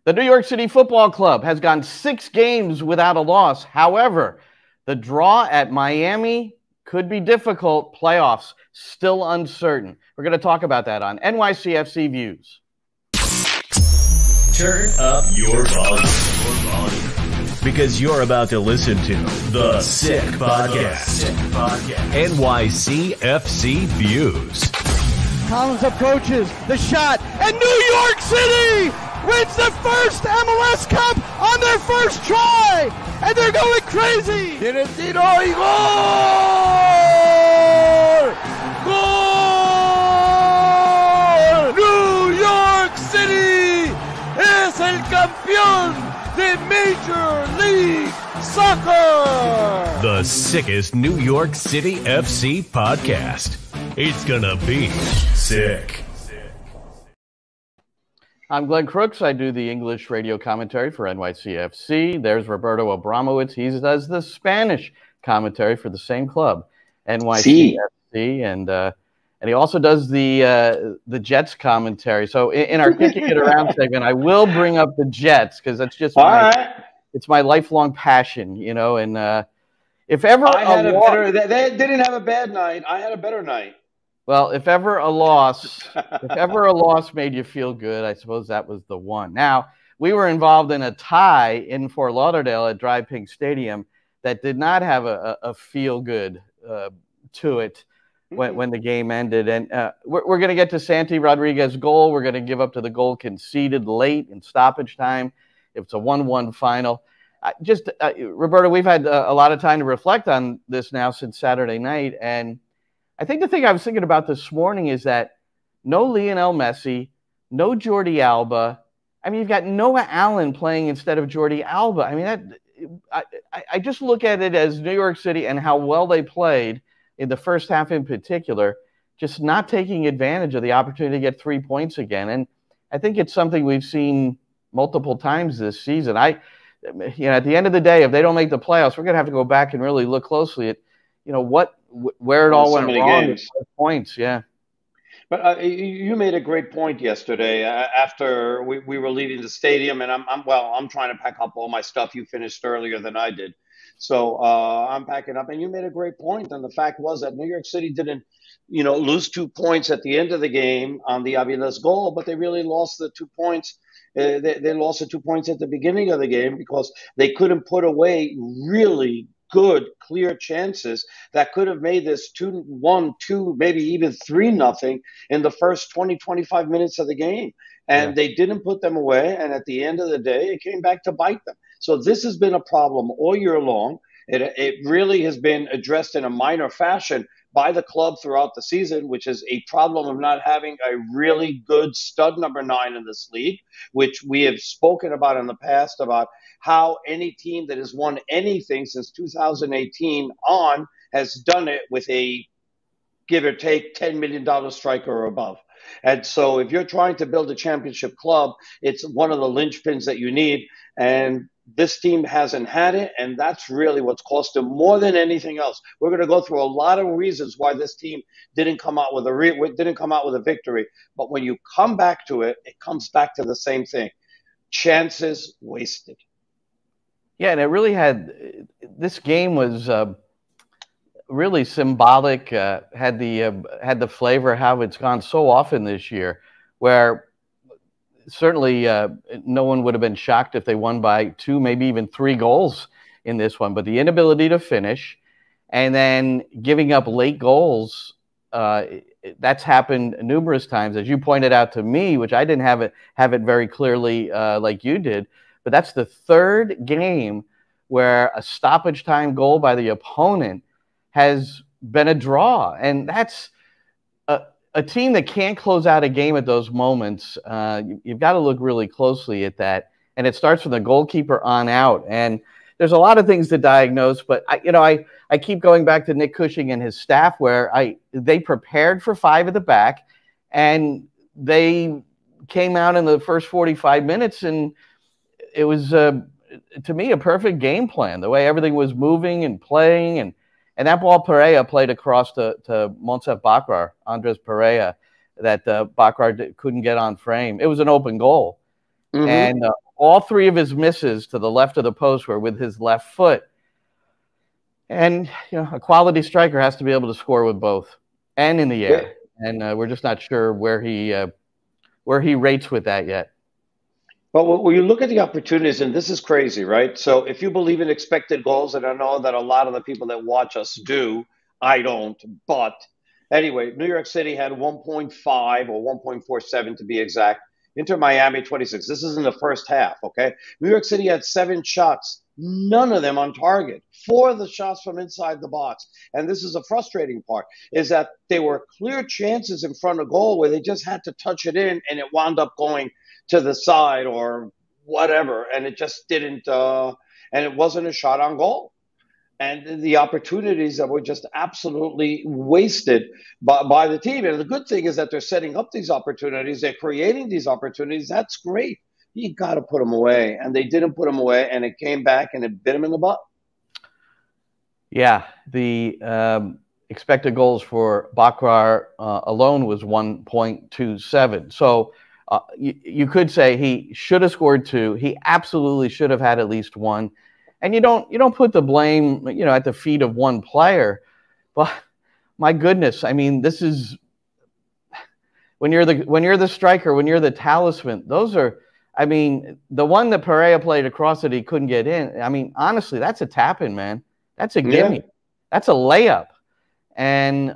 The New York City Football Club has gone 6 games without a loss. However, the draw at Miami could be difficult. Playoffs still uncertain. We're going to talk about that on NYCFC Views. Turn up your volume. Because you're about to listen to The Sick Podcast. NYCFC Views. Collins approaches the shot, and New York City wins the first MLS Cup on their first try, and they're going crazy. Tiene tiro y gol! Gol! New York City es el campeón de Major League Soccer. The sickest New York City FC podcast. It's gonna be sick. I'm Glenn Crooks. I do the English radio commentary for NYCFC. There's Roberto Abramowitz. He does the Spanish commentary for the same club, NYCFC, and he also does the Jets commentary. So in our Kicking It Around segment, I will bring up the Jets because that's just it's my lifelong passion, you know. And if ever they didn't have a bad night, I had a better night. Well, if ever a loss made you feel good, I suppose that was the one. Now, we were involved in a tie in Fort Lauderdale at Dry Pink Stadium that did not have a feel good to it when the game ended. And we're going to get to Santi Rodriguez's goal. We're going to give up to the goal conceded late in stoppage time. It's a 1-1 final. Roberto, we've had a lot of time to reflect on this now since Saturday night, and I think the thing I was thinking about this morning is that no Lionel Messi, no Jordi Alba. I mean, you've got Noah Allen playing instead of Jordi Alba. I mean, I just look at it as New York City and how well they played in the first half in particular, just not taking advantage of the opportunity to get 3 points again. And I think it's something we've seen multiple times this season. At the end of the day, if they don't make the playoffs, we're going to have to go back and really look closely at, where it all went wrong. Points, yeah. But you made a great point yesterday after we were leaving the stadium, and I'm trying to pack up all my stuff. You finished earlier than I did, so I'm packing up. And you made a great point, and the fact was that New York City didn't, lose 2 points at the end of the game on the Avila's goal, but they really lost the 2 points. They lost the 2 points at the beginning of the game because they couldn't put away really good, clear chances that could have made this 2-1, 2, maybe even 3-0 in the first 20, 25 minutes of the game. And they didn't put them away. And at the end of the day, it came back to bite them. So this has been a problem all year long. It really has been addressed in a minor fashion by the club throughout the season, which is a problem of not having a really good stud number 9 in this league, which we have spoken about in the past about how any team that has won anything since 2018 on has done it with a give or take $10 million striker or above. And so if you're trying to build a championship club, it's one of the linchpins that you need. And this team hasn't had it, and that's really what's cost them more than anything else. We're going to go through a lot of reasons why this team didn't come out with a victory. But when you come back to it, it comes back to the same thing: chances wasted. Yeah, and it really this game was really symbolic. Had the flavor how it's gone so often this year, where certainly no one would have been shocked if they won by 2, maybe even 3 goals in this one. But the inability to finish and then giving up late goals, that's happened numerous times, as you pointed out to me, which I didn't have it very clearly like you did. But that's the 3rd game where a stoppage time goal by the opponent has been a draw. And that's a team that can't close out a game at those moments. You've got to look really closely at that. And it starts from the goalkeeper on out. And there's a lot of things to diagnose, but I keep going back to Nick Cushing and his staff, where they prepared for 5 at the back, and they came out in the first 45 minutes, and it was to me a perfect game plan. The way everything was moving and playing, and that ball Pereira played across to Monsef Bakrar, Andres Pereira, that Bakrar couldn't get on frame. It was an open goal. Mm-hmm. And all three of his misses to the left of the post were with his left foot. And, a quality striker has to be able to score with both and in the air. And we're just not sure where he rates with that yet. But when you look at the opportunities, and this is crazy, right? So if you believe in expected goals, and I know that a lot of the people that watch us do, I don't. But anyway, New York City had 1.5 or 1.47 to be exact. Inter Miami 26. This is in the first half, okay? New York City had 7 shots, none of them on target. 4 of the shots from inside the box. And this is a frustrating part, is that there were clear chances in front of goal where they just had to touch it in, and it wound up going to the side or whatever, and it just didn't, and it wasn't a shot on goal. And the opportunities that were just absolutely wasted by the team. And the good thing is that they're setting up these opportunities, they're creating these opportunities. That's great. You got to put them away, and they didn't put them away, and it came back and it bit them in the butt. Yeah, the expected goals for Bakrar alone was 1.27. So you could say he should have scored 2. He absolutely should have had at least 1. And you don't put the blame, at the feet of one player. But my goodness, I mean, this is when you're the striker, when you're the talisman. Those are, I mean, the one that Pereira played across it, he couldn't get in. I mean, honestly, that's a tap-in, man. That's a gimme. Yeah. That's a layup. And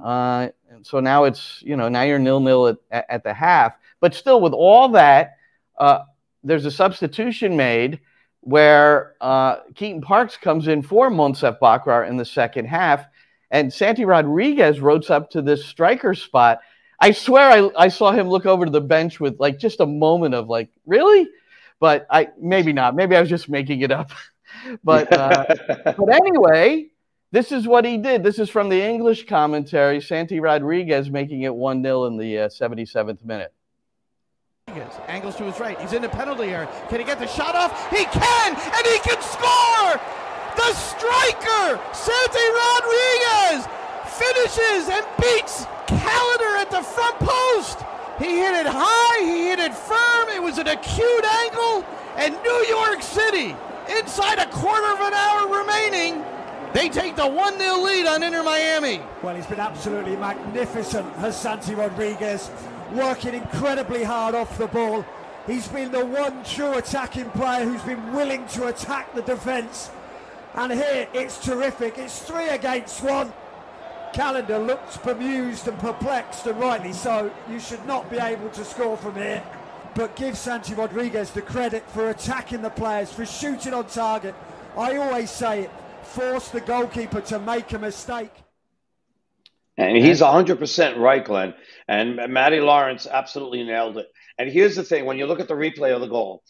so now it's, now you're 0-0 at the half. But still, with all that, there's a substitution made where Keaton Parks comes in for Monsef Bakrar in the second half, and Santi Rodriguez rotates up to this striker spot. I swear I saw him look over to the bench with just a moment of really? But maybe not. Maybe I was just making it up. But anyway, this is what he did. This is from the English commentary. Santi Rodriguez making it 1-0 in the 77th minute. Angles to his right. He's in the penalty area. Can he get the shot off? He can, and he can score! The striker, Santi Rodriguez, finishes and beats Callender at the front post. He hit it high, he hit it firm. It was an acute angle, and New York City, inside a quarter of an hour remaining, they take the 1-0 lead on Inter Miami. Well, he's been absolutely magnificent, has Santi Rodriguez, working incredibly hard off the ball. He's been the one true attacking player who's been willing to attack the defence. And here, it's terrific. It's 3 against 1. Callender looks bemused and perplexed, and rightly so. You should not be able to score from here. But give Santi Rodriguez the credit for attacking the players, for shooting on target. I always say it, force the goalkeeper to make a mistake. And he's 100% right, Glenn. And Matty Lawrence absolutely nailed it. And here's the thing. When you look at the replay of the goal,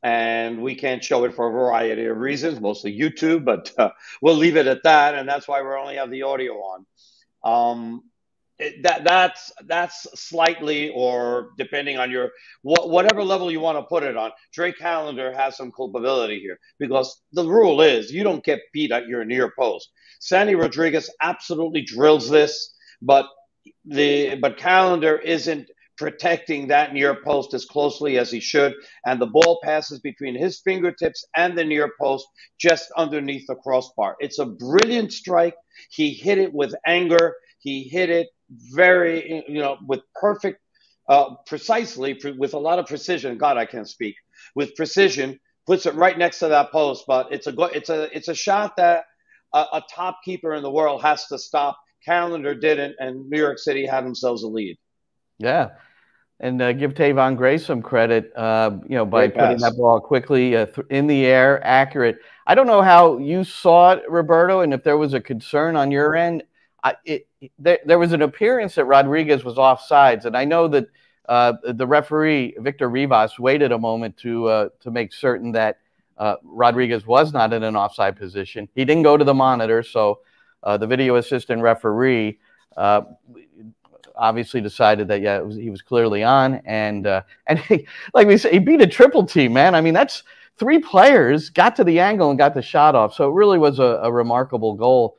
and we can't show it for a variety of reasons, mostly YouTube, but we'll leave it at that. And that's why we only have the audio on. That's slightly, or depending on your whatever level you want to put it on, Drake Callender has some culpability here, because the rule is you don't get beat at your near post. Santi Rodriguez absolutely drills this, but Callender isn't protecting that near post as closely as he should, and the ball passes between his fingertips and the near post just underneath the crossbar. It's a brilliant strike. He hit it with anger. He hit it very, with perfect, precisely, with a lot of precision. God, I can't speak. With precision, puts it right next to that post. But it's a shot that a top keeper in the world has to stop. Callender didn't, and New York City had themselves a lead. Yeah, and give Tavon Gray some credit, by putting that ball quickly in the air, accurate. I don't know how you saw it, Roberto, and if there was a concern on your end. There was an appearance that Rodriguez was offsides, and I know that the referee, Victor Rivas, waited a moment to make certain that Rodriguez was not in an offside position. He didn't go to the monitor, so the video assistant referee obviously decided that, he was clearly on, and he, like we said, he beat a triple team, man. I mean, that's 3 players got to the angle and got the shot off, so it really was a remarkable goal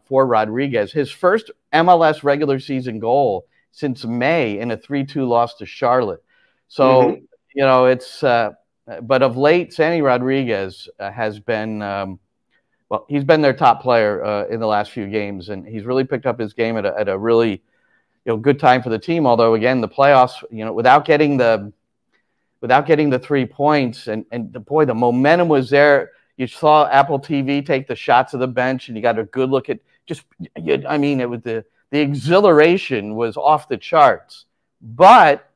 for Rodriguez. His first MLS regular season goal since May in a 3-2 loss to Charlotte. So, it's But of late, Santi Rodriguez has been well, he's been their top player in the last few games, and he's really picked up his game at a really good time for the team. Although again, the playoffs, without getting the 3 points, and the momentum was there. You saw Apple TV take the shots of the bench, and you got a good look at it was the exhilaration was off the charts. But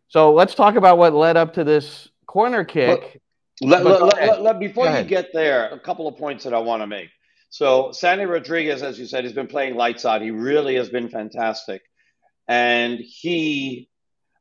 so let's talk about what led up to this corner kick. Before you get there, a couple of points that I want to make. So Santi Rodriguez, as you said, has been playing lights out. He really has been fantastic. And he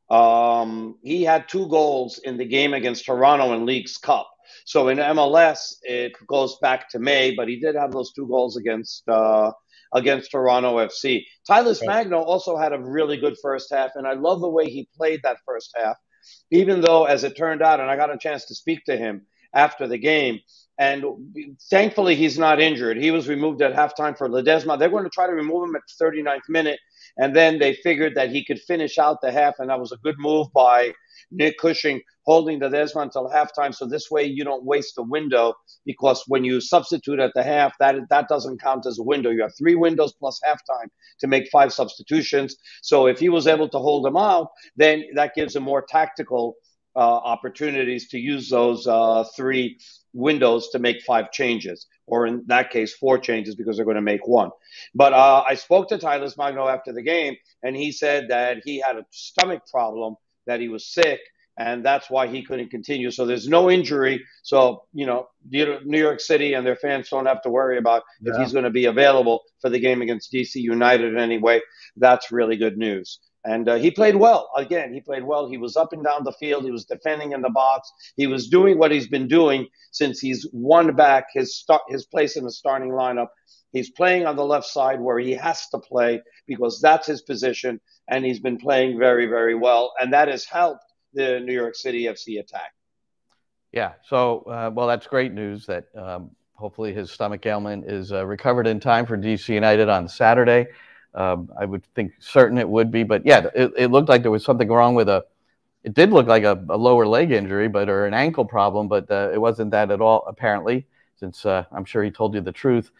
had 2 goals in the game against Toronto in Leagues Cup. So in MLS, it goes back to May, but he did have those 2 goals against Toronto FC. Tylus Magno also had a really good first half, and I love the way he played that first half, even though, as it turned out, and I got a chance to speak to him after the game, and thankfully he's not injured. He was removed at halftime for Ledezma. They're going to try to remove him at the 39th minute, and then they figured that he could finish out the half, and that was a good move by Nick Cushing, holding Ledezma until halftime. So this way you don't waste a window, because when you substitute at the half, that doesn't count as a window. You have 3 windows plus halftime to make 5 substitutions. So if he was able to hold them out, then that gives him more tactical opportunities to use those 3 windows to make 5 changes, or in that case 4 changes, because they're going to make 1. But I spoke to Tylus Magno after the game, and he said that he had a stomach problem, that he was sick, and that's why he couldn't continue. So there's no injury. So, New York City and their fans don't have to worry about if he's going to be available for the game against DC United anyway. That's really good news. And he played well. Again, he played well. He was up and down the field. He was defending in the box. He was doing what he's been doing since he's won back his place in the starting lineup. He's playing on the left side where he has to play, because that's his position, and he's been playing very, very well, and that has helped the New York City FC attack. Yeah, so, well, that's great news that hopefully his stomach ailment is recovered in time for DC United on Saturday. I would think certain it would be, but yeah, it looked like there was something wrong with it did look like a lower leg injury, or an ankle problem, but it wasn't that at all, apparently, since I'm sure he told you the truth.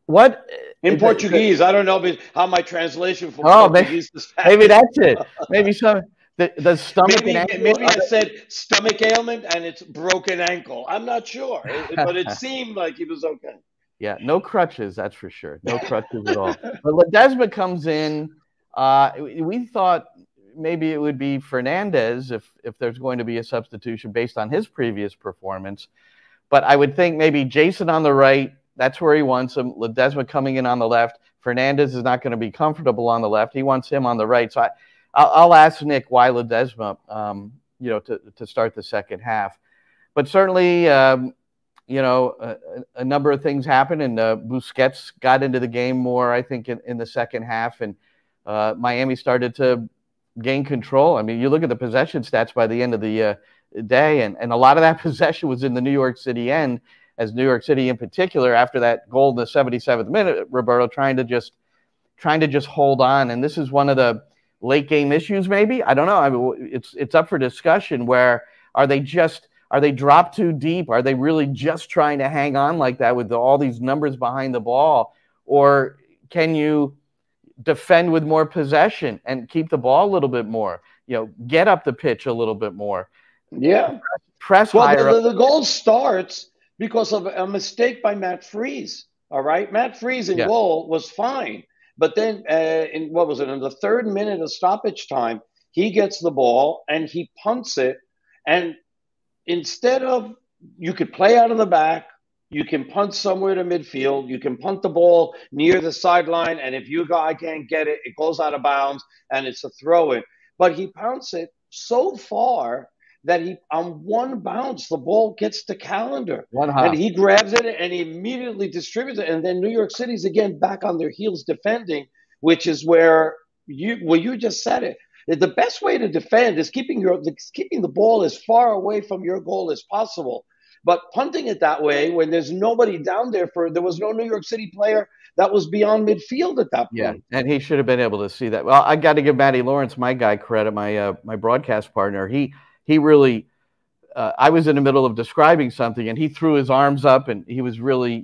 What in Portuguese? I don't know how my translation from Portuguese is. Maybe that's it. Maybe the stomach. Maybe I said stomach ailment and it's broken ankle. I'm not sure, but it seemed like he was okay. Yeah, no crutches, that's for sure. No crutches at all. But Ledezma comes in. We thought maybe it would be Fernandez if there's going to be a substitution based on his previous performance. But I would think maybe Jason on the right. That's where he wants him. Ledezma coming in on the left. Fernandez is not going to be comfortable on the left. He wants him on the right. So I'll ask Nick why Ledezma, to start the second half. But certainly, a number of things happened, and Busquets got into the game more, I think, in the second half, and Miami started to gain control. I mean, you look at the possession stats by the end of the day, and a lot of that possession was in the New York City end, as New York City in particular, after that goal in the 77th minute, Roberto, trying to just hold on. And this is one of the late game issues, maybe. I don't know. I mean, it's up for discussion. Where are they dropped too deep? Are they really just trying to hang on like that with all these numbers behind the ball? Or can you defend with more possession and keep the ball a little bit more? Get up the pitch a little bit more. Yeah. Press higher up. The goal starts because of a mistake by Matt Freese. All right. Matt Freese in goal was fine. But then in the 3rd minute of stoppage time, he gets the ball and he punts it. And instead of, you could play out of the back, you can punt somewhere to midfield, you can punt the ball near the sideline, and if your guy can't get it, it goes out of bounds and it's a throw-in. But he punts it so far that on one bounce, the ball gets to Callender. And he grabs it and he immediately distributes it. And then New York City's again back on their heels defending, which is where you just said it. The best way to defend is keeping the ball as far away from your goal as possible. But punting it that way, when there's nobody down there there was no New York City player that was beyond midfield at that point. Yeah, and he should have been able to see that. Well, I got to give Matty Lawrence, my guy, credit, my broadcast partner. He really I was in the middle of describing something, and he threw his arms up, and he was really,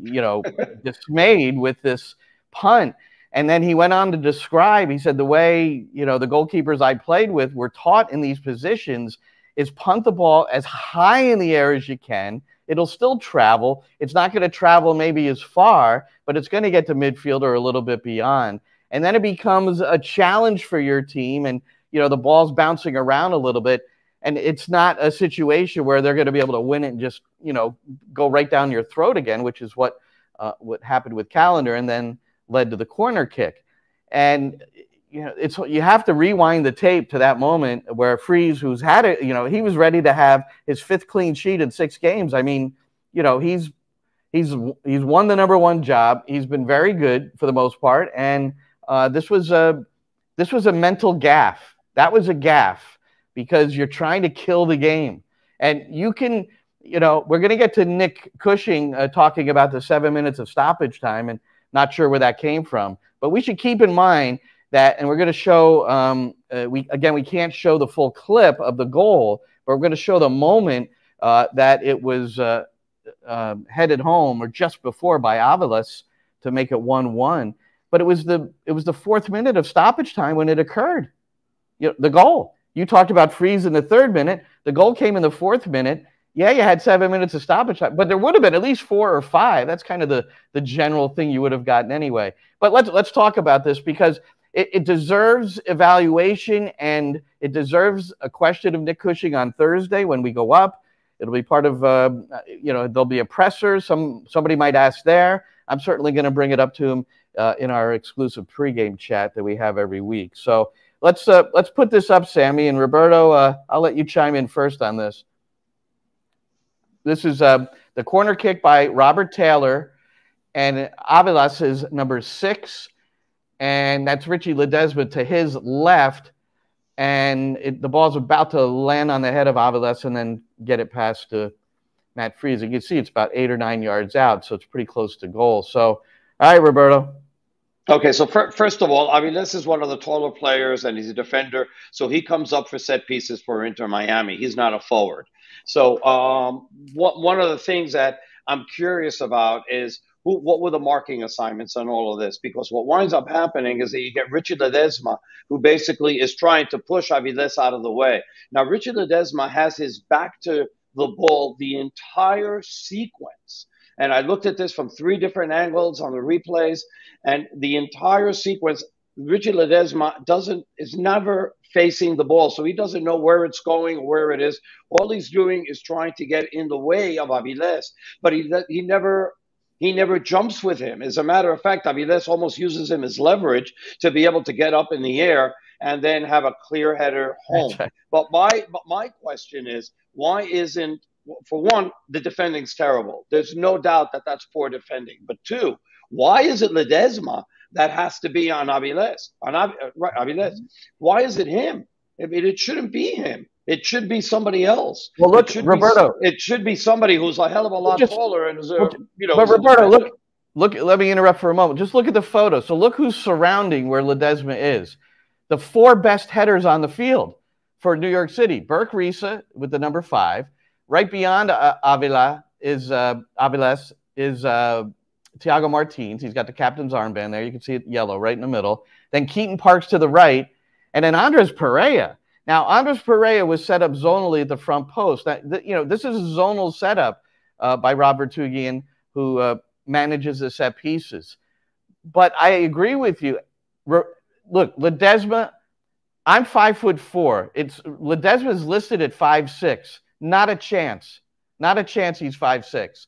dismayed with this punt. And then he went on to describe, he said, the way, the goalkeepers I played with were taught in these positions is punt the ball as high in the air as you can. It'll still travel. It's not going to travel maybe as far, but it's going to get to midfield or a little bit beyond. And then it becomes a challenge for your team, and, the ball's bouncing around a little bit. And it's not a situation where they're going to be able to win it and just, go right down your throat again, which is what happened with Callender and then led to the corner kick. And, you have to rewind the tape to that moment where Freese, who's had it, he was ready to have his 5th clean sheet in 6 games. I mean, he's won the number 1 job. He's been very good for the most part. And this was a mental gaffe. That was a gaffe, because you're trying to kill the game. And you can, we're going to get to Nick Cushing talking about the 7 minutes of stoppage time, and not sure where that came from. But we should keep in mind that, and we're going to show, we can't show the full clip of the goal, but we're going to show the moment that it was headed home, or just before, by Aviles to make it 1-1. But it was the 4th minute of stoppage time when it occurred. The goal. You talked about Freese in the 3rd minute. The goal came in the 4th minute. Yeah, you had 7 minutes of stoppage time, but there would have been at least 4 or 5. That's kind of the general thing you would have gotten anyway. But let's talk about this, because it deserves evaluation, and it deserves a question of Nick Cushing on Thursday when we go up. It'll be part of, there'll be a presser. Somebody might ask there. I'm certainly going to bring it up to him in our exclusive pregame chat that we have every week. So let's put this up, Sammy. And Roberto, I'll let you chime in first on this. This is the corner kick by Robert Taylor, and Aviles is number 6, and that's Richie Ledezma to his left, and the ball's about to land on the head of Aviles and then get it past to Matt Freese. You can see it's about 8 or 9 yards out, so it's pretty close to goal. So, all right, Roberto. Okay, so first of all, Aviles is one of the taller players, and he's a defender, so he comes up for set pieces for Inter Miami. He's not a forward. So one of the things that I'm curious about is what were the marking assignments on all of this? Because what winds up happening is that you get Richie Ledezma, who basically is trying to push Aviles out of the way. Now, Richie Ledezma has his back to the ball the entire sequence. And I looked at this from 3 different angles on the replays, and the entire sequence, Richie Ledezma is never facing the ball, so he doesn't know where it's going or where it is. All he's doing is trying to get in the way of Aviles, but he never jumps with him. As a matter of fact, Aviles almost uses him as leverage to be able to get up in the air and then have a clear header home. Right. But my question is, why isn't, for one, the defending's terrible. There's no doubt that that's poor defending. But 2, why is it Ledezma that has to be on Aviles? Aviles. Why is it him? I mean, it shouldn't be him. It should be somebody else. Well, look, Roberto. It should be somebody who's a hell of a lot taller and But Roberto, look. Let me interrupt for a moment. Just look at the photo. So look who's surrounding where Ledezma is. The 4 best headers on the field for New York City. Burke Risa with the number 5. Right beyond Aviles is Thiago Martins. He's got the captain's armband there. You can see it yellow right in the middle. Then Keaton Parks to the right. And then Andres Pereira. Now, Andres Pereira was set up zonally at the front post. This is a zonal setup by Robert Tugian, who manages the set pieces. But I agree with you. Look, Ledezma, I'm 5'4". Ledezma is listed at 5'6". Not a chance. Not a chance he's 5'6".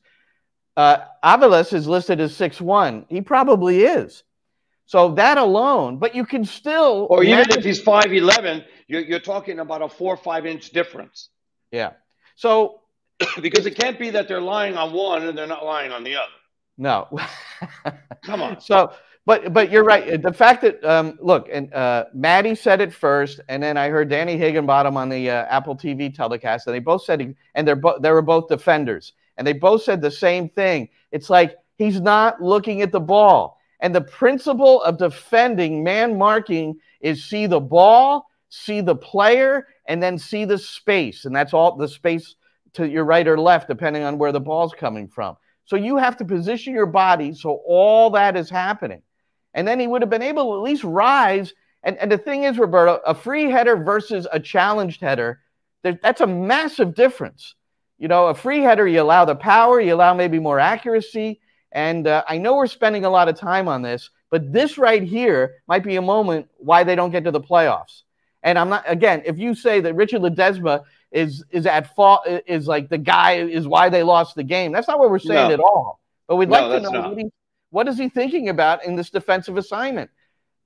Aviles is listed as 6'1". He probably is. So that alone, but you can still... Or even if he's 5'11", you're talking about a 4 or 5 inch difference. Yeah. So... because it can't be that they're lying on one and they're not lying on the other. No. Come on. So... But you're right. The fact that, look, and Maddie said it first, and then I heard Danny Higginbottom on the Apple TV telecast, and they both said, and they were both defenders, and they both said the same thing. It's like he's not looking at the ball. And the principle of defending, man marking, is see the ball, see the player, and then see the space. And that's all, the space to your right or left, depending on where the ball's coming from. So you have to position your body so all that is happening. And then he would have been able to at least rise. And the thing is, Roberto, a free header versus a challenged header, that's a massive difference. You know, a free header, you allow the power, you allow maybe more accuracy. And I know we're spending a lot of time on this, but this right here might be a moment why they don't get to the playoffs. And I'm not, again, if you say that Richard Ledezma is at fault, is like the guy is why they lost the game, that's not what we're saying at all. But we'd like to know what is he thinking about in this defensive assignment?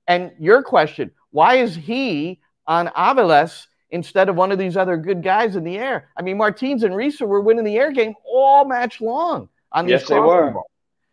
And your question, why is he on Aviles instead of one of these other good guys in the air? I mean, Martins and Risa were winning the air game all match long on these. Yes, they were.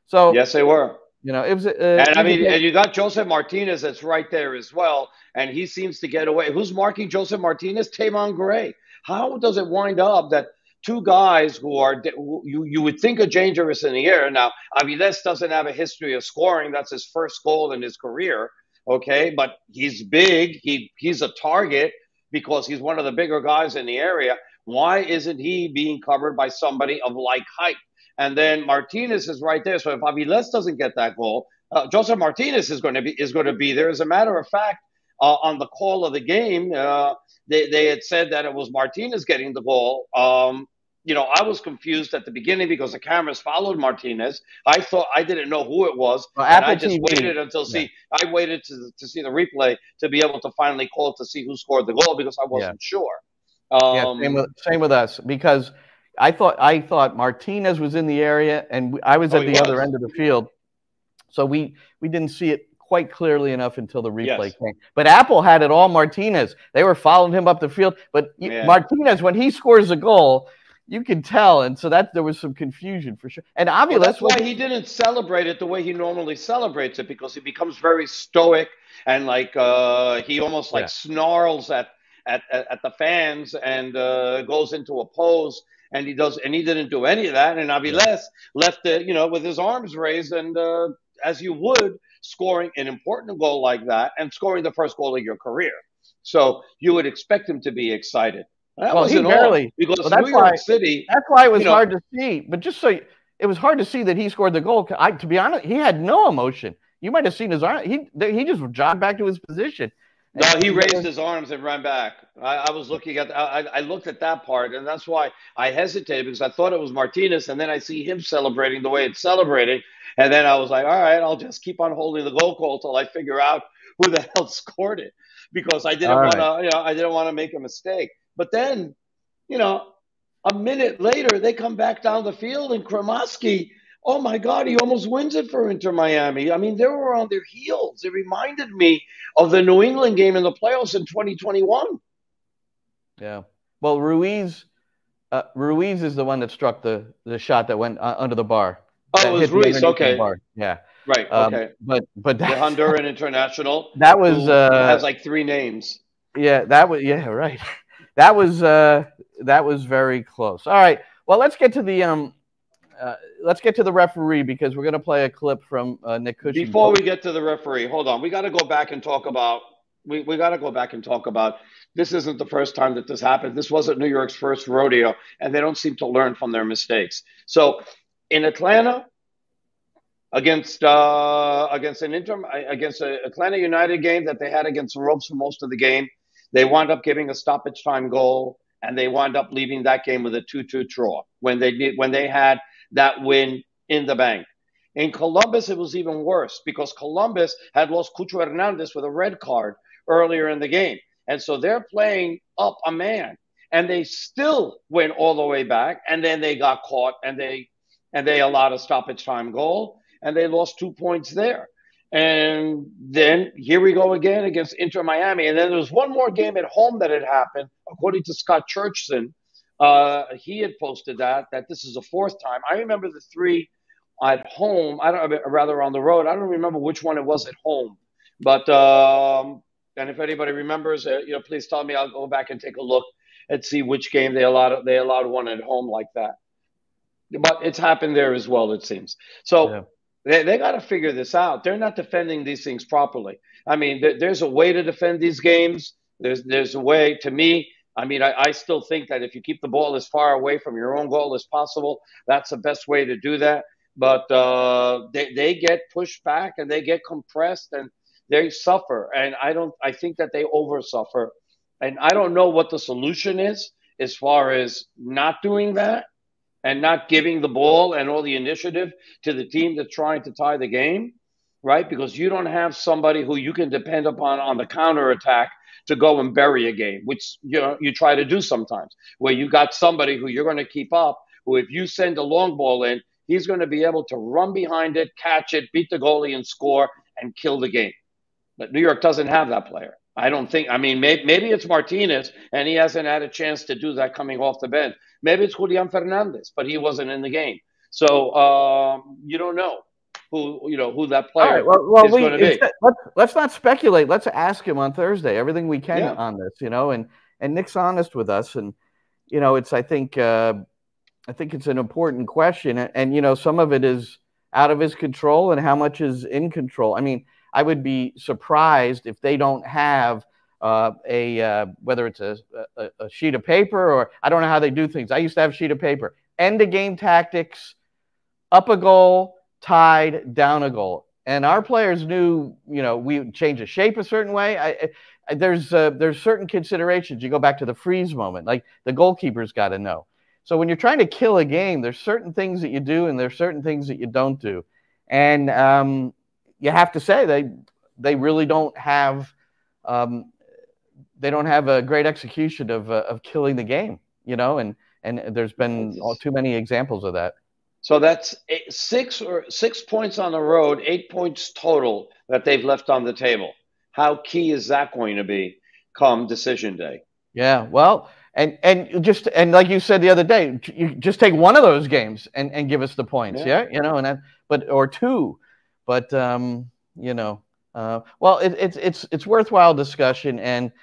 So yes, they were. You know, it was. And I mean, and you got Joseph Martinez that's right there as well, and he seems to get away. Who's marking Joseph Martinez? Tavon Gray. How does it wind up that two guys who you would think are dangerous in the air? Now, Aviles doesn't have a history of scoring. That's his first goal in his career. Okay, but he's big. He's a target because he's one of the bigger guys in the area. Why isn't he being covered by somebody of like height? And then Martinez is right there. So if Aviles doesn't get that goal, Joseph Martinez is going to be there. As a matter of fact, on the call of the game, they had said that it was Martinez getting the goal. You know, I was confused at the beginning because the cameras followed Martinez. I didn't know who it was. Well, and I just TV. waited until I waited to see the replay to be able to finally call to see who scored the goal because I wasn't sure. Same with us, because I thought Martinez was in the area and I was at the other end of the field. So we didn't see it quite clearly enough until the replay came. But Apple had it all Martinez. They were following him up the field. But Martinez, when he scores a goal, you can tell. And so there was some confusion for sure. And Aviles, that's why he didn't celebrate it the way he normally celebrates it, because he becomes very stoic and like he almost like snarls at the fans and goes into a pose. And he didn't do any of that. And Aviles left it, you know, with his arms raised and as you would, scoring an important goal like that and scoring the first goal of your career. So you would expect him to be excited. That wasn't barely because New York City. That's why it was hard to see. But just so it was hard to see that he scored the goal. To be honest, he had no emotion. You might have seen his arm. He just jogged back to his position. No, he raised his arms and ran back. I was looking at I looked at that part, and that's why I hesitated, because I thought it was Martinez, and then I see him celebrating the way it's celebrating, and then I was like, all right, I'll just keep on holding the goal call till I figure out who the hell scored it, because I didn't want to make a mistake. But then, you know, a minute later, they come back down the field, and Kremasky, oh my God, he almost wins it for Inter Miami. I mean, they were on their heels. It reminded me of the New England game in the playoffs in 2021. Yeah. Well, Ruiz is the one that struck the shot that went under the bar. Oh, it was Ruiz. Okay. Yeah. Right. Okay. But the Honduran international. That was has like 3 names. Yeah. Right. That was very close. All right. Well, let's get to the referee, because we're going to play a clip from Nick Cushing. Before we get to the referee, hold on. We got to go back and talk about. We got to go back and talk about. This isn't the first time that this happened. This wasn't New York's first rodeo, and they don't seem to learn from their mistakes. So, in Atlanta, against an Atlanta United game that they had against the ropes for most of the game, they wound up giving a stoppage time goal, and they wound up leaving that game with a 2-2 draw when they had that win in the bank. In Columbus, it was even worse, because Columbus had lost Cucho Hernandez with a red card earlier in the game. And so they're playing up a man, and they still went all the way back, and then they got caught, and they allowed a stoppage time goal, and they lost 2 points there. And then here we go again against Inter Miami. And then there was one more game at home that had happened, according to Scott Churchson. He had posted that this is the 4th time. I remember the 3 at home. Rather on the road. I don't remember which one it was at home. But and if anybody remembers, please tell me. I'll go back and take a look and see which game they allowed one at home like that. But it's happened there as well, it seems. So they got to figure this out. They're not defending these things properly. I mean, there's a way to defend these games. There's a way. To me, I mean, I still think that if you keep the ball as far away from your own goal as possible, that's the best way to do that. But they get pushed back and they get compressed and they suffer. And I think that they over suffer. And I don't know what the solution is as far as not doing that and not giving the ball and all the initiative to the team that's trying to tie the game, right? Because you don't have somebody who you can depend upon on the counterattack to go and bury a game, which you try to do sometimes, where you got somebody who you're going to keep up, who if you send a long ball in, he's going to be able to run behind it, catch it, beat the goalie and score and kill the game. But New York doesn't have that player. I don't think. I mean, maybe it's Martinez, and he hasn't had a chance to do that coming off the bench. Maybe it's Julian Fernandez, but he wasn't in the game. So you don't know who that player is going to be. Let's not speculate. Let's ask him on Thursday everything we can on this, and Nick's honest with us, and it's I think it's an important question, and some of it is out of his control, and how much is in control. I mean, I would be surprised if they don't have whether it's a sheet of paper, or I don't know how they do things. I used to have a sheet of paper. End of game tactics, up a goal, tied, down a goal. And our players knew, we change the shape a certain way. There's certain considerations. You go back to the freeze moment, like the goalkeeper's got to know. So when you're trying to kill a game, there's certain things that you do and there's certain things that you don't do. And you have to say they really don't have a great execution of killing the game, and there's been too many examples of that. So that's 6 points on the road, 8 points total that they've left on the table. How key is that going to be come decision day? Yeah, well, and like you said the other day, you just take one of those games and give us the points, or two, but well, it's worthwhile discussion, and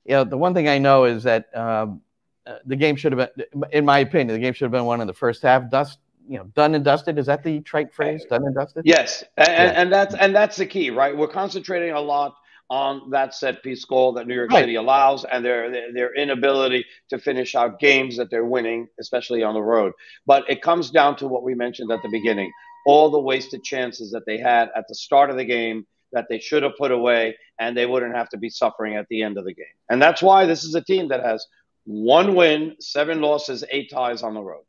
the one thing I know is that the game should have been, in my opinion, the game should have been won in the first half. Done and dusted. Is that the trite phrase? Done and dusted. Yes, and that's the key, right? We're concentrating a lot on that set piece goal that New York City allows, and their inability to finish out games that they're winning, especially on the road. But it comes down to what we mentioned at the beginning: all the wasted chances that they had at the start of the game that they should have put away, and they wouldn't have to be suffering at the end of the game. And that's why this is a team that has 1 win, 7 losses, 8 ties on the road.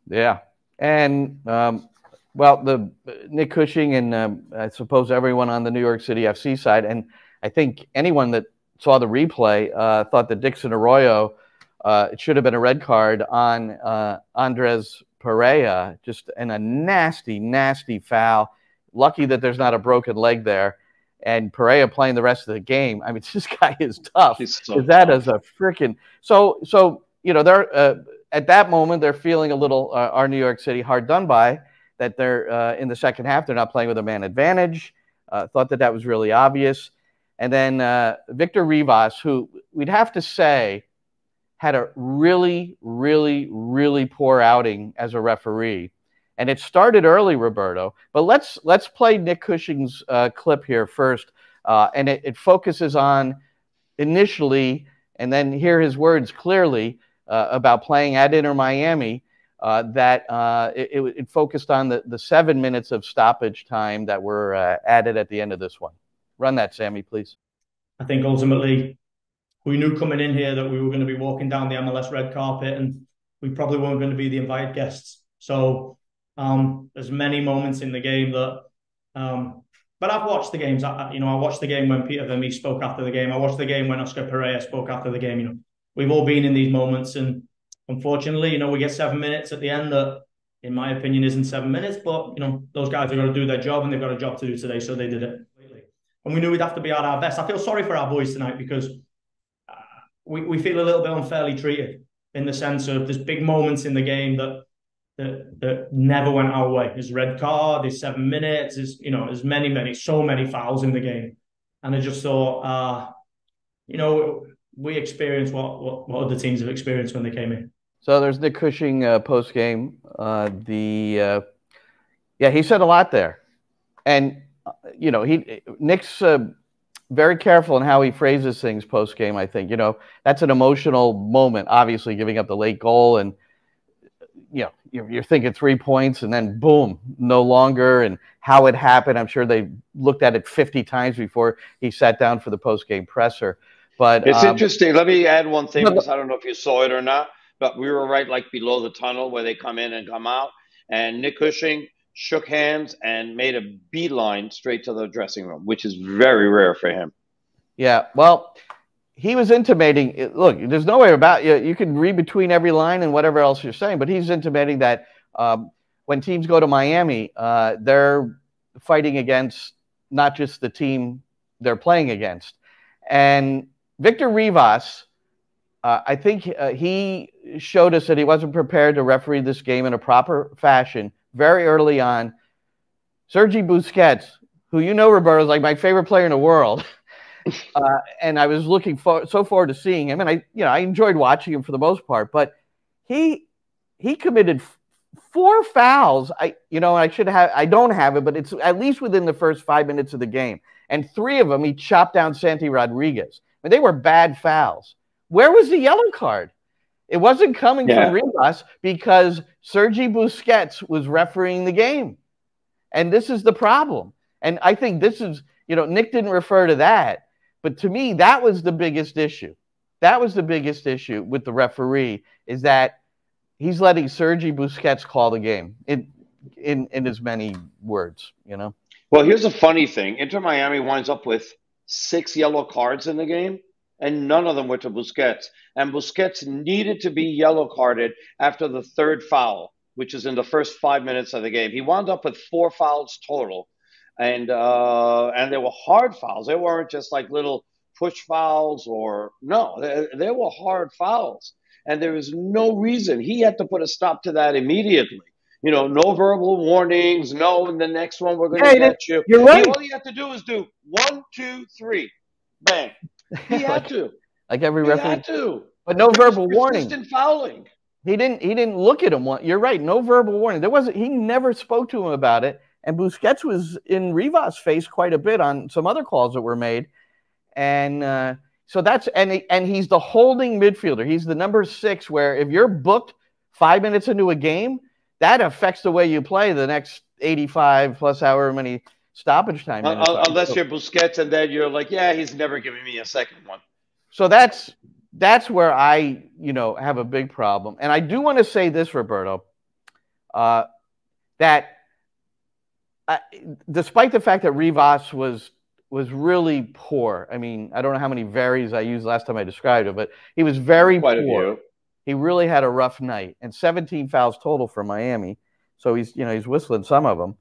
Yeah. And, the Nick Cushing and I suppose everyone on the New York City FC side, and I think anyone that saw the replay thought that Dixon Arroyo, it should have been a red card on Andres Perea, just in a nasty, nasty foul. Lucky that there's not a broken leg there. And Perea playing the rest of the game. I mean, this guy is tough. He's so that tough. Is a freaking they're at that moment they're feeling a little our New York City hard done by, that they're in the second half they're not playing with a man advantage. Thought that was really obvious. And then Victor Rivas, who we'd have to say had a really, really, really poor outing as a referee. And it started early, Roberto. But let's play Nick Cushing's clip here first. And it focuses on initially, and then hear his words clearly about playing at Inter Miami, that it focused on the 7 minutes of stoppage time that were added at the end of this one. Run that, Sammy, please. I think ultimately we knew coming in here that we were going to be walking down the MLS red carpet, and we probably weren't going to be the invited guests. So there's many moments in the game that, but I've watched the games. I watched the game when Peter Vermees spoke after the game. I watched the game when Oscar Perea spoke after the game. We've all been in these moments, and unfortunately, we get 7 minutes at the end that, in my opinion, isn't 7 minutes. But those guys are going to do their job, and they've got a job to do today, so they did it. And we knew we'd have to be at our best. I feel sorry for our boys tonight because we feel a little bit unfairly treated, in the sense of there's big moments in the game that never went our way. There's red card, there's 7 minutes, there's so many fouls in the game. And I just thought, we experienced what other teams have experienced when they came in. So there's Nick Cushing post game. He said a lot there, and Nick's very careful in how he phrases things post game. I think that's an emotional moment. Obviously, giving up the late goal, and you're thinking 3 points, and then boom, no longer. And how it happened, I'm sure they looked at it 50 times before he sat down for the post game presser. But it's interesting. Let me add one thing, because I don't know if you saw it or not, but we were right below the tunnel where they come in and come out, and Nick Cushing shook hands and made a beeline straight to the dressing room, which is very rare for him. Yeah, well, he was intimating, look, there's no way about it. You can read between every line and whatever else you're saying, but he's intimating that when teams go to Miami, they're fighting against not just the team they're playing against. And Victor Rivas, I think he showed us that he wasn't prepared to referee this game in a proper fashion very early on. Sergi Busquets, who Roberto, is like my favorite player in the world. And I was looking so forward to seeing him, and I enjoyed watching him for the most part. But he committed 4 fouls. I don't have it, but it's at least within the first 5 minutes of the game, and 3 of them he chopped down Santi Rodriguez. I mean, they were bad fouls. Where was the yellow card? It wasn't coming from Rivas because Sergi Busquets was refereeing the game, and this is the problem. And I think this is Nick didn't refer to that. But to me, that was the biggest issue. That was the biggest issue with the referee, is that he's letting Sergi Busquets call the game in as many words, Well, here's a funny thing. Inter Miami winds up with 6 yellow cards in the game, and none of them were to Busquets. And Busquets needed to be yellow carded after the 3rd foul, which is in the first 5 minutes of the game. He wound up with 4 fouls total. And they were hard fouls. They weren't just like little push fouls they were hard fouls. And there was no reason. He had to put a stop to that immediately. No verbal warnings. No, in the next one we're going to get you. You're right. All he had to do was do 1, 2, 3, bang. He had to. Like every referee. He had to. But no verbal warning. Persistent fouling. He didn't look at him. You're right. No verbal warning. He never spoke to him about it. And Busquets was in Rivas' face quite a bit on some other calls that were made. And so that's – and he's the holding midfielder. He's the number 6, where if you're booked 5 minutes into a game, that affects the way you play the next 85 plus however many stoppage time minutes. Unless you're Busquets, and then you're like, yeah, he's never giving me a second one. So that's where I, have a big problem. And I do want to say this, Roberto, that – despite the fact that Rivas was really poor. I mean, I don't know how many varies I used last time I described it, but he was very poor. He really had a rough night, and 17 fouls total for Miami. So he's whistling some of them.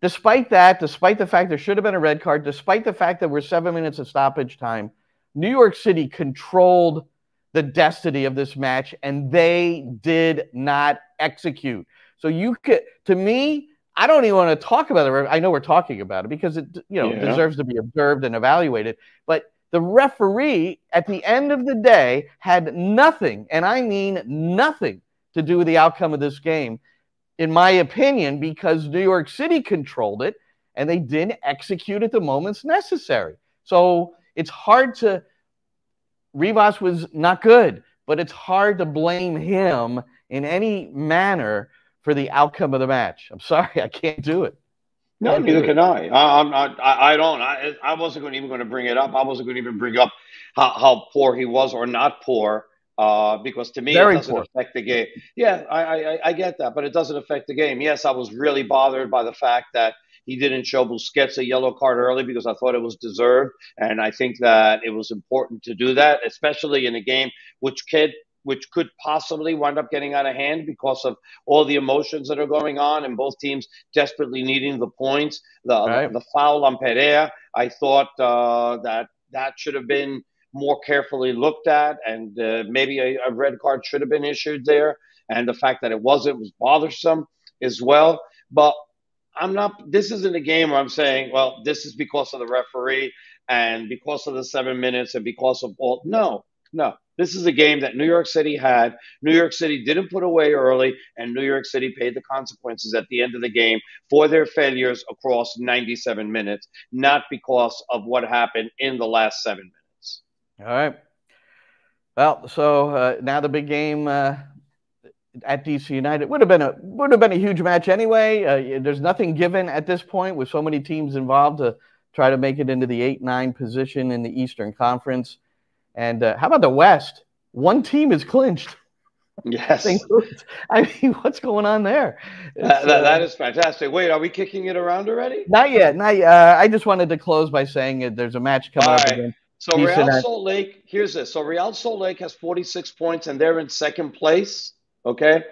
Despite the fact there should have been a red card, despite the fact that we're 7 minutes of stoppage time, New York City controlled the destiny of this match, and they did not execute. So to me, I don't even want to talk about it. I know we're talking about it because it, deserves to be observed and evaluated. But the referee, at the end of the day, had nothing, and I mean nothing, to do with the outcome of this game, in my opinion, because New York City controlled it, and they didn't execute at the moments necessary. So it's hard to – Rivas was not good, but it's hard to blame him in any manner for the outcome of the match. I'm sorry, I can't do it. No, neither can I. I wasn't even going to bring it up. I wasn't going to even bring up how poor he was or not poor, because to me it doesn't affect the game. Yeah, I get that, but it doesn't affect the game. Yes, I was really bothered by the fact that he didn't show Busquets a yellow card early because I thought it was deserved, and I think that it was important to do that, especially in a game which could possibly wind up getting out of hand because of all the emotions that are going on and both teams desperately needing the points. The foul on Perea, I thought that should have been more carefully looked at, and maybe a red card should have been issued there. And the fact that it wasn't was bothersome as well. But this isn't a game where I'm saying, well, this is because of the referee and because of the 7 minutes and because of all. No. This is a game that New York City had. New York City didn't put away early, and New York City paid the consequences at the end of the game for their failures across 97 minutes, not because of what happened in the last 7 minutes. All right. Well, so now the big game at DC United would have been a huge match anyway. There's nothing given at this point with so many teams involved to try to make it into the 8-9 position in the Eastern Conference. And how about the West? One team is clinched. Yes. I mean, what's going on there? That is fantastic. Wait, are we kicking it around already? Not yet. Not yet. I just wanted to close by saying there's a match coming up again. So Real Salt Lake, here's this. So Real Salt Lake has 46 points, and they're in second place. Okay,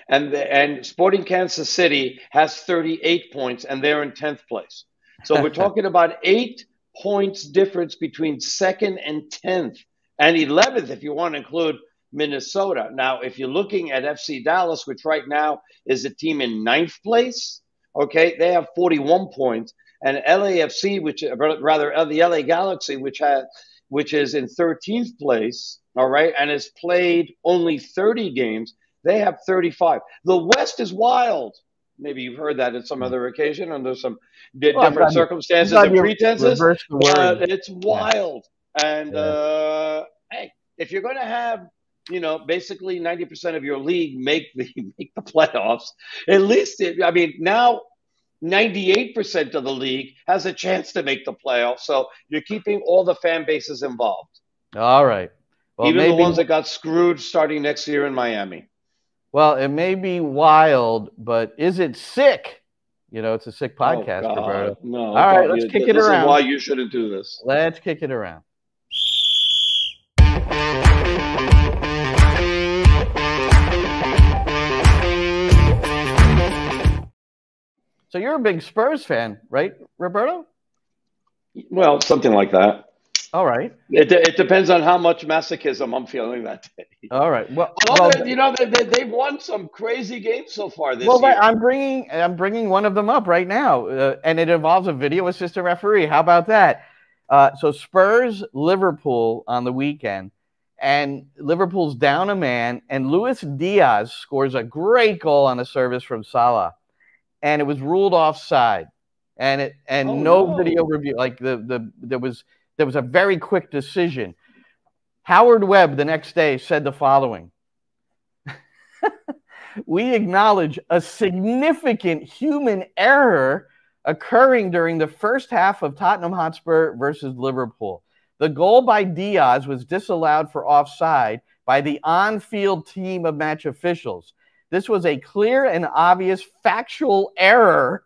and Sporting Kansas City has 38 points, and they're in 10th place. So we're talking about 8 points difference between second and 10th. And 11th, if you want to include Minnesota. Now, if you're looking at FC Dallas, which right now is a team in 9th place, okay, they have 41 points. And LAFC, the LA Galaxy, which is in 13th place, all right, and has played only 30 games, they have 35. The West is wild. Maybe you've heard that at some other occasion under some different circumstances and pretenses. But it's wild. And hey, if you're going to have, basically 90% of your league make the playoffs, at least, now 98% of the league has a chance to make the playoffs. So you're keeping all the fan bases involved. All right. Well, even the ones that got screwed starting next year in Miami. Well, it may be wild, but is it sick? It's a sick podcast, Roberto. No. All right, let's kick it around. This is why you shouldn't do this. Let's kick it around. So you're a big Spurs fan, right, Roberto? Well, something like that. All right. It depends on how much masochism I'm feeling that day. All right. Well, they've won some crazy games so far this year. Well, I'm bringing one of them up right now, and it involves a video assistant referee. How about that? So Spurs Liverpool on the weekend, and Liverpool's down a man, and Luis Diaz scores a great goal on a service from Salah, and it was ruled offside, and no video review. Like there was a very quick decision. Howard Webb the next day said the following: "We acknowledge a significant human error occurring during the first half of Tottenham Hotspur versus Liverpool. The goal by Diaz was disallowed for offside by the on-field team of match officials. This was a clear and obvious factual error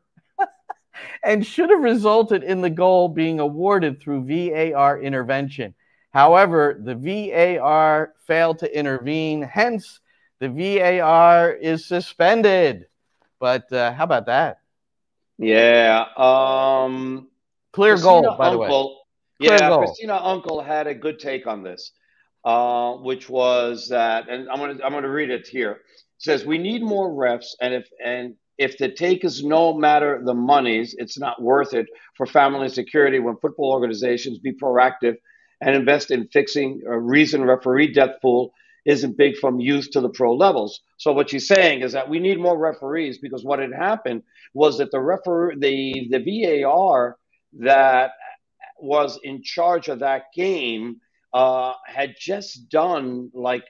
and should have resulted in the goal being awarded through VAR intervention. However, the VAR failed to intervene. Hence, the VAR is suspended." But how about that? Yeah. Clear goal, by the way. Christina Uncle had a good take on this, which was that, and I'm gonna read it here. It says, "We need more refs, and if the take is no matter the monies, it's not worth it for family and security when football organizations be proactive and invest in fixing a reason referee death pool isn't big from youth to the pro levels." So what she's saying is that we need more referees, because what had happened was that the VAR that was in charge of that game had just done like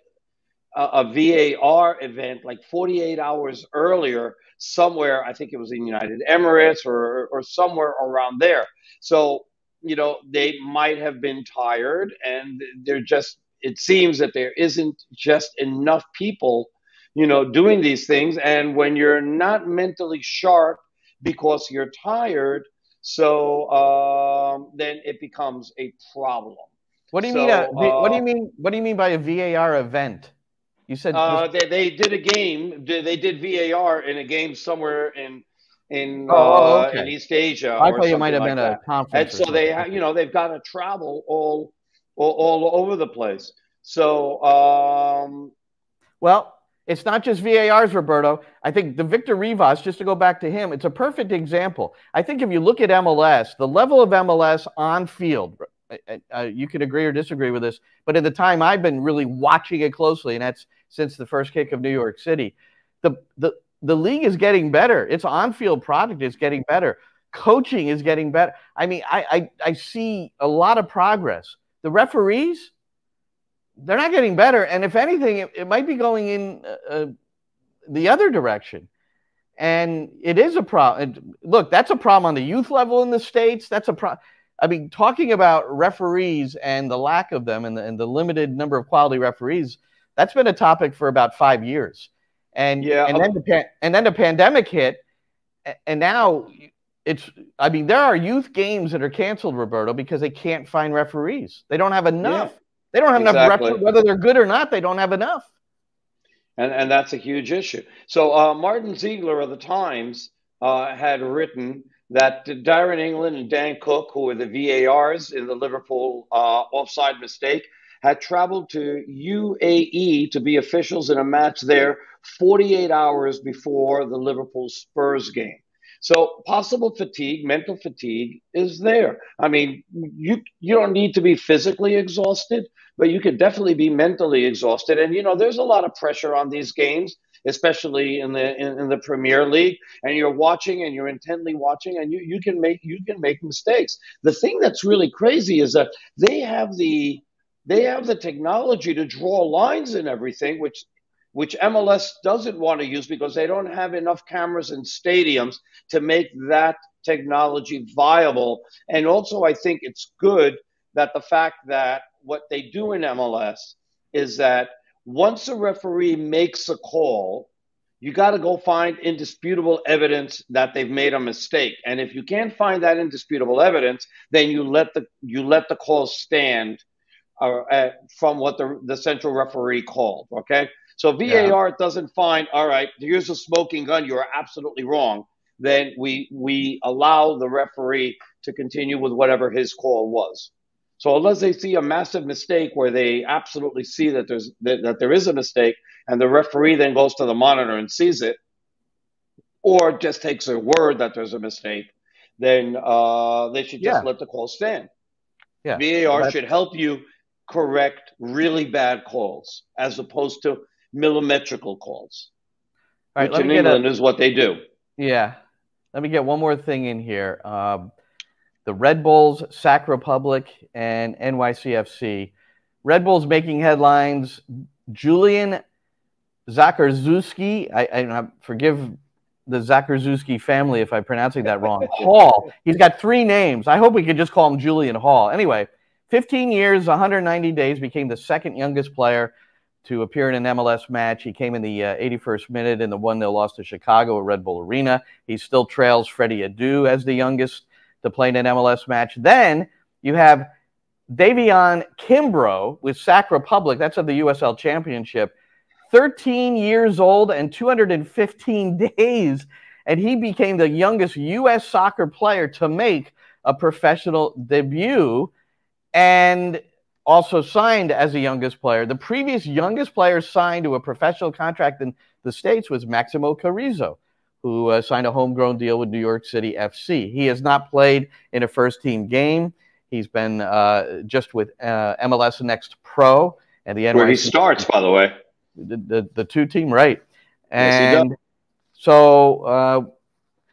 a VAR event like 48 hours earlier somewhere. I think it was in United Emirates or somewhere around there. So, they might have been tired, and it seems that there isn't just enough people, doing these things. And when you're not mentally sharp because you're tired, so then it becomes a problem. What do you mean? What do you mean by a VAR event? You said they did a game. They did VAR in a game somewhere in East Asia. I thought you might have been a conference. And so they've got to travel all over the place. So well, it's not just VARs, Roberto. I think the Victor Rivas, just to go back to him, it's a perfect example. I think if you look at MLS, the level of MLS on field, you can agree or disagree with this, but in the time I've been really watching it closely, and that's since the first kick of New York City, the league is getting better. Its on-field product is getting better. Coaching is getting better. I mean, I see a lot of progress. The referees, they're not getting better, and if anything, it might be going in the other direction. And it is a problem. Look, that's a problem on the youth level in the States. That's a problem. I mean, talking about referees and the lack of them and the limited number of quality referees, that's been a topic for about 5 years. And then the pandemic hit, and now I mean, there are youth games that are canceled, Roberto, because they can't find referees. They don't have enough. Yeah, they don't have enough referees, whether they're good or not. They don't have enough. And that's a huge issue. So Martin Ziegler of the Times had written that Darren England and Dan Cook, who were the VARs in the Liverpool offside mistake, had traveled to UAE to be officials in a match there 48 hours before the Liverpool Spurs game. So possible fatigue, mental fatigue is there. I mean, you don't need to be physically exhausted, but you could definitely be mentally exhausted. And, there's a lot of pressure on these games, especially in the Premier League. And you're watching and you're intently watching, and you can make mistakes. The thing that's really crazy is that they have the technology to draw lines and everything, which MLS doesn't want to use because they don't have enough cameras in stadiums to make that technology viable. And also, I think it's good that the fact that what they do in MLS is that once a referee makes a call, you got to go find indisputable evidence that they've made a mistake. And if you can't find that indisputable evidence, then you let the call stand from what the central referee called. Okay. So VAR doesn't find, all right, here's a smoking gun, you're absolutely wrong. Then we allow the referee to continue with whatever his call was. So unless they see a massive mistake where they absolutely see that there is a mistake, and the referee then goes to the monitor and sees it, or just takes a word that there's a mistake, then they should just let the call stand. Yeah. VAR should help you correct really bad calls as opposed to millimetrical calls, which in England is what they do. Yeah. Let me get one more thing in here. The Red Bulls, Sac Republic, and NYCFC. Red Bulls making headlines. Julian Zakarzuski, I forgive the Zakarzuski family if I'm pronouncing that wrong. Hall. He's got 3 names. I hope we could just call him Julian Hall. Anyway, 15 years, 190 days, became the second youngest player to appear in an MLS match. He came in the 81st minute in the 1-0 loss to Chicago at Red Bull Arena. He still trails Freddie Adu as the youngest to play in an MLS match. Then you have Davion Kimbrough with Sac Republic. That's of the USL Championship. 13 years old and 215 days. And he became the youngest U.S. soccer player to make a professional debut and also signed as the youngest player. The previous youngest player signed to a professional contract in the States was Maximo Carrizo, who signed a homegrown deal with New York City FC. He has not played in a first-team game. He's been just with MLS Next Pro and the NYCFC. Where he starts, by the way. The 2-team, right. And yes, he does. So...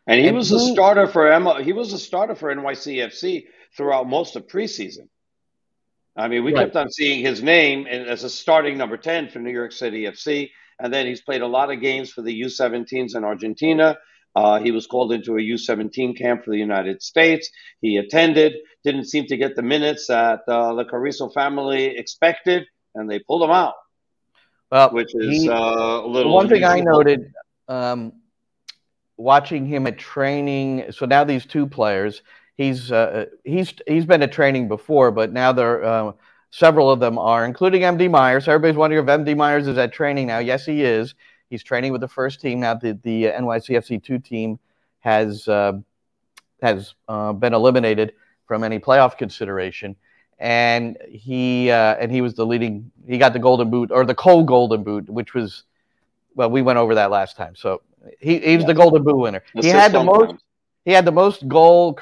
and he was a starter for NYCFC throughout most of preseason. I mean, we kept on seeing his name as a starting number 10 for New York City FC, and then he's played a lot of games for the U17s in Argentina. He was called into a U17 camp for the United States. He attended, didn't seem to get the minutes that the Carrizo family expected, and they pulled him out. Well, which is a little. One thing I noted watching him at training. So now these 2 players. He's been at training before, but now there several of them are, including MD Myers. Everybody's wondering if MD Myers is at training now. Yes, he is. He's training with the first team now. The NYCFC 2 team has been eliminated from any playoff consideration, and he was the leading. He got the Golden Boot or the co-Golden Boot, which was, well, we went over that last time. So he's the Golden Boot winner. He had the most. He had the most goals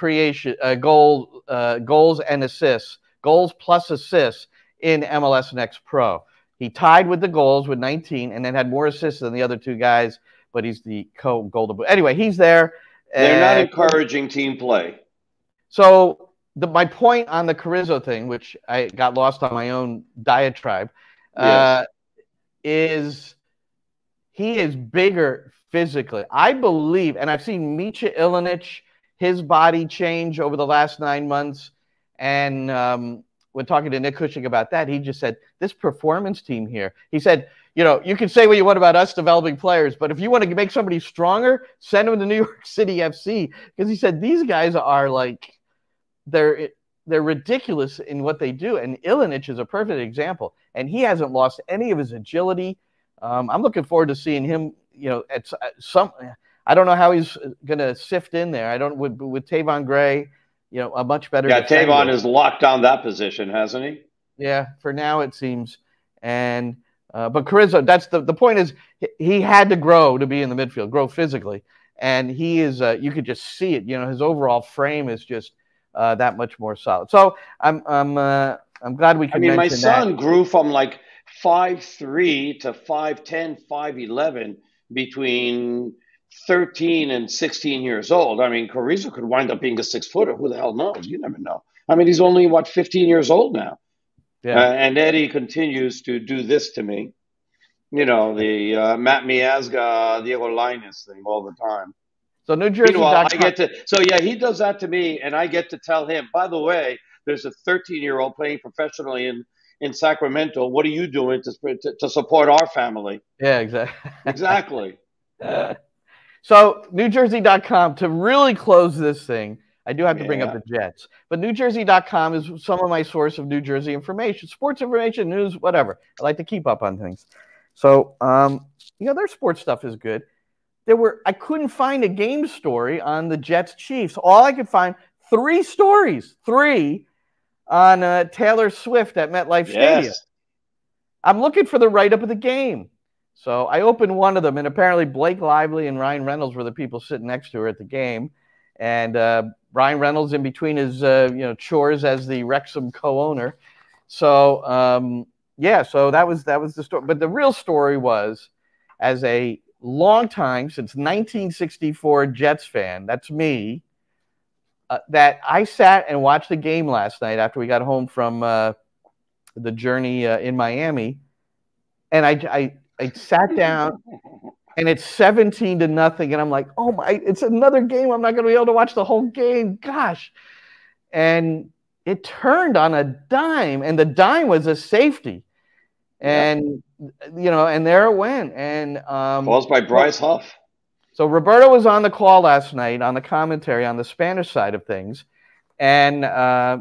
and assists goals plus assists in MLS Next Pro. He tied with the goals with 19 and then had more assists than the other two guys, but he's the co-Golden Boot. Anyway, he's there. They're not encouraging team play. So my point on the Carrizo thing, which I got lost on my own diatribe, is he is bigger physically. I believe, and I've seen Micha Ilinic, his body change over the last 9 months. And when talking to Nick Cushing about that, he just said, this performance team here, he said, you know, you can say what you want about us developing players, but if you want to make somebody stronger, send them to New York City FC. Because he said these guys are like, they're ridiculous in what they do. And Ilinic is a perfect example. And he hasn't lost any of his agility. I'm looking forward to seeing him, you know, at some – I don't know how he's going to sift in there. I don't – with Tavon Gray, you know, a much better defender. Tavon has locked down that position, hasn't he? Yeah, for now it seems. And but Carrizo, that's the point is he had to grow to be in the midfield, grow physically. And he is you could just see it. You know, his overall frame is just that much more solid. So I'm glad we can mention that. My son grew from like 5'3" to 5'10", 5'11" between 13 and 16 years old. I mean, Carrizo could wind up being a 6-footer. Who the hell knows? You never know. I mean, he's only, 15 years old now. Yeah. And Eddie continues to do this to me. You know, the Matt Miazga, Diego Lainez thing all the time. So New Jersey. He does that to me, and I get to tell him, by the way, there's a 13-year-old playing professionally in Sacramento. What are you doing to support our family? Yeah, exactly. Exactly. So NewJersey.com, to really close this thing, I do have to bring up the Jets. But NewJersey.com is some of my source of New Jersey information, sports information, news, whatever. I like to keep up on things. So, you know, their sports stuff is good. I couldn't find a game story on the Jets Chiefs. All I could find, 3 stories, 3 on Taylor Swift at MetLife Stadium. I'm looking for the write-up of the game. So I opened one of them, and apparently Blake Lively and Ryan Reynolds were the people sitting next to her at the game. And Ryan Reynolds in between his chores as the Wrexham co-owner. So so that was the story. But the real story was, as a long time, since 1964 Jets fan, that's me, that I sat and watched the game last night after we got home from the journey in Miami, and I sat down, and it's 17-0, and I'm like, oh my, it's another game. I'm not going to be able to watch the whole game. Gosh. And it turned on a dime, and the dime was a safety. And, you know, and there it went. And caused by Bryce Huff. So Roberto was on the call last night on the commentary on the Spanish side of things. And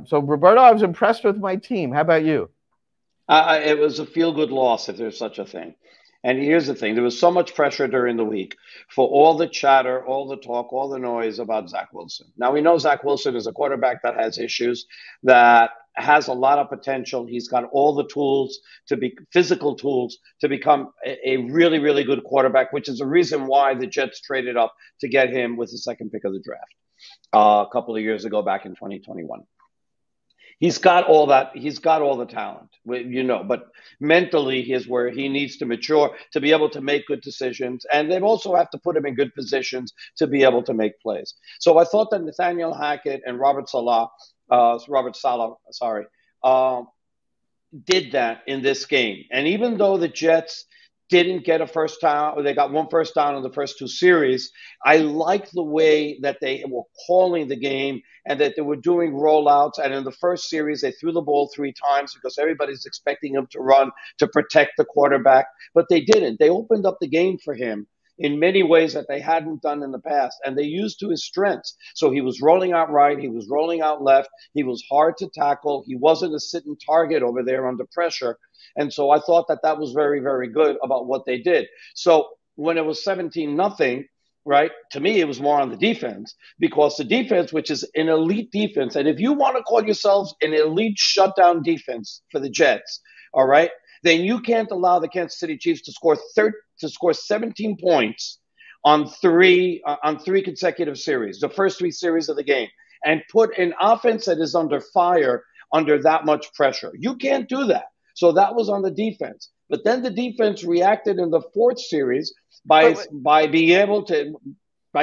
so, Roberto, I was impressed with my team. How about you? It was a feel-good loss, if there's such a thing. And here's the thing. There was so much pressure during the week for all the chatter, all the talk, all the noise about Zach Wilson. Now, we know Zach Wilson is a quarterback that has issues, that has a lot of potential. He's got all the tools physical tools to become a really, really good quarterback, which is the reason why the Jets traded up to get him with the second pick of the draft a couple of years ago, back in 2021. He's got all that. He's got all the talent, you know, but mentally here's where he needs to mature to be able to make good decisions. And they also have to put him in good positions to be able to make plays. So I thought that Nathaniel Hackett and Robert Saleh, did that in this game. And even though the Jets didn't get a first down, or they got one first down in the first 2 series, I like the way that they were calling the game and that they were doing rollouts. And in the first series, they threw the ball 3 times because everybody's expecting him to run to protect the quarterback. But they didn't. They opened up the game for him in many ways that they hadn't done in the past. And they used to his strengths. So he was rolling out right. He was rolling out left. He was hard to tackle. He wasn't a sitting target over there under pressure. And so I thought that was very, very good about what they did. So when it was 17-0, right, to me, it was more on the defense, because the defense, which is an elite defense, and if you want to call yourselves an elite shutdown defense for the Jets, all right, then you can't allow the Kansas City Chiefs to score 17 points on three consecutive series, the first 3 series of the game, and put an offense that is under fire under that much pressure. You can't do that. So that was on the defense. But then the defense reacted in the fourth series by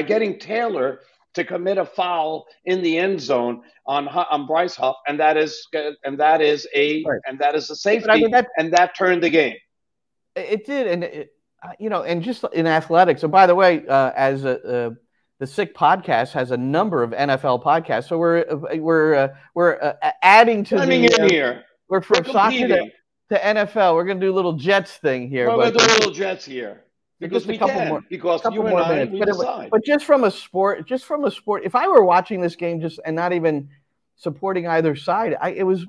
getting Taylor to commit a foul in the end zone on Bryce Huff, and that is a safety, and that turned the game. It did, and and just in athletics. And by the way, as the Sick Podcast has a number of NFL podcasts, so we're adding to here. We're from soccer to NFL. We're going to do a little Jets thing here. We're going to do a little Jets here. Because we can, because you and I, we decide. But just from a sport, if I were watching this game and not even supporting either side, it was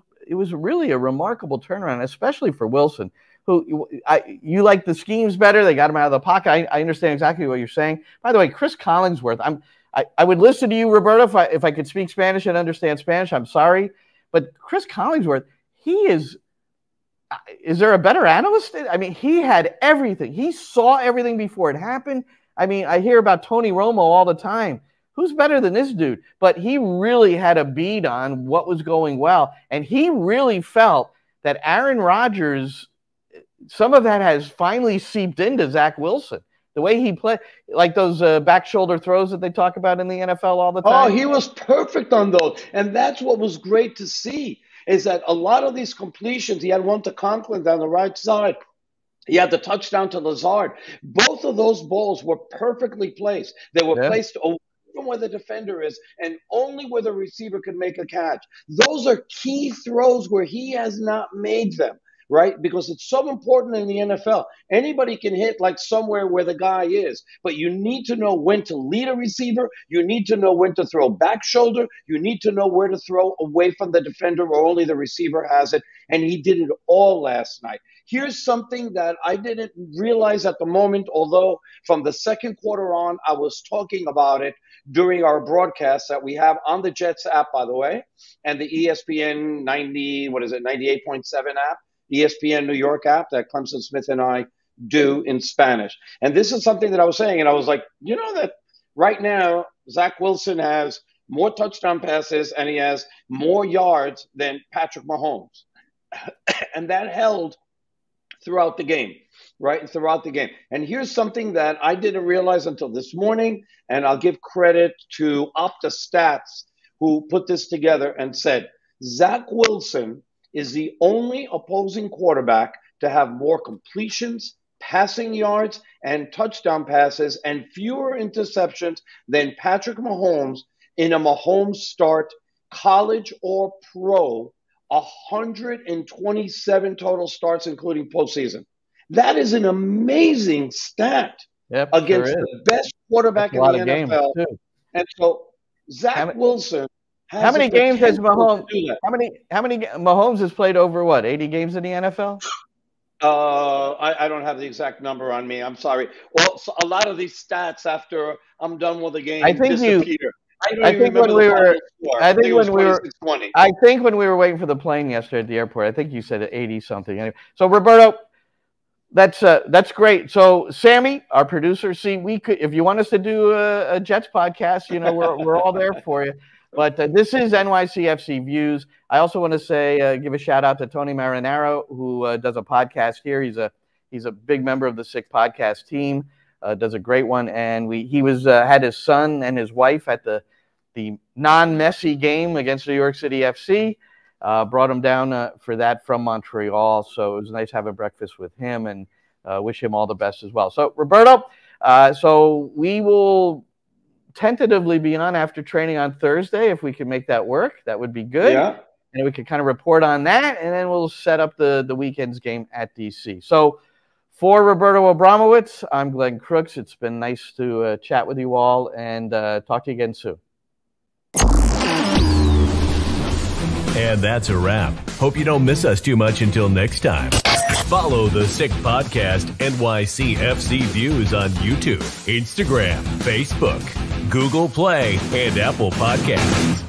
really a remarkable turnaround, especially for Wilson, who you like the schemes better. They got him out of the pocket. I understand exactly what you're saying. By the way, Chris Collinsworth, I would listen to you, Roberto, if I could speak Spanish and understand Spanish. I'm sorry, but Chris Collinsworth, he is. Is there a better analyst? I mean, he had everything. He saw everything before it happened. I mean, I hear about Tony Romo all the time. Who's better than this dude? But he really had a bead on what was going well. And he really felt that Aaron Rodgers, some of that has finally seeped into Zach Wilson. The way he played, like those back shoulder throws that they talk about in the NFL all the time. Oh, he was perfect on those. And that's what was great to see. Is that a lot of these completions, he had one to Conklin down the right side. He had the touchdown to Lazard. Both of those balls were perfectly placed. They were placed away from where the defender is and only where the receiver could make a catch. Those are key throws where he has not made them, right? Because it's so important in the NFL. Anybody can hit like somewhere where the guy is, but you need to know when to lead a receiver. You need to know when to throw back shoulder. You need to know where to throw away from the defender where only the receiver has it. And he did it all last night. Here's something that I didn't realize at the moment, although from the second quarter on, I was talking about it during our broadcast that we have on the Jets app, by the way, and the ESPN 98.7 app. ESPN New York app that Clemson Smith and I do in Spanish. And this is something that I was saying, and I was like, you know that right now Zach Wilson has more touchdown passes and he has more yards than Patrick Mahomes. And that held throughout the game, right? Throughout the game. And here's something that I didn't realize until this morning, and I'll give credit to OptaStats who put this together and said, Zach Wilson is the only opposing quarterback to have more completions, passing yards, and touchdown passes and fewer interceptions than Patrick Mahomes in a Mahomes start, college or pro, 127 total starts, including postseason. That is an amazing stat against the best quarterback in the NFL. And so Zach Wilson. How many games has Mahomes? How many Mahomes has played over what? 80 games in the NFL? I don't have the exact number on me. I'm sorry. Well, so a lot of these stats after I'm done with the game disappear. I think when we were waiting for the plane yesterday at the airport, I think you said 80 something. Anyway, so Roberto, that's great. So Sammy, our producer, we could, if you want us to do a Jets podcast, we're all there for you. But this is NYCFC Views. I also want to say, give a shout out to Tony Marinaro, who does a podcast here. He's a big member of the Sick Podcast team. Does a great one, and he had his son and his wife at the non-Messi game against New York City FC. Brought him down for that from Montreal, so it was nice having breakfast with him, and wish him all the best as well. So Roberto, so we will tentatively be on after training on Thursday. If we can make that work, that would be good. Yeah. And we can kind of report on that, and then we'll set up the weekend's game at DC. So for Roberto Abramowitz, I'm Glenn Crooks. It's been nice to chat with you all, and talk to you again soon. And that's a wrap. Hope you don't miss us too much until next time. Follow the Sick Podcast NYCFC Views on YouTube, Instagram, Facebook, Google Play, and Apple Podcasts.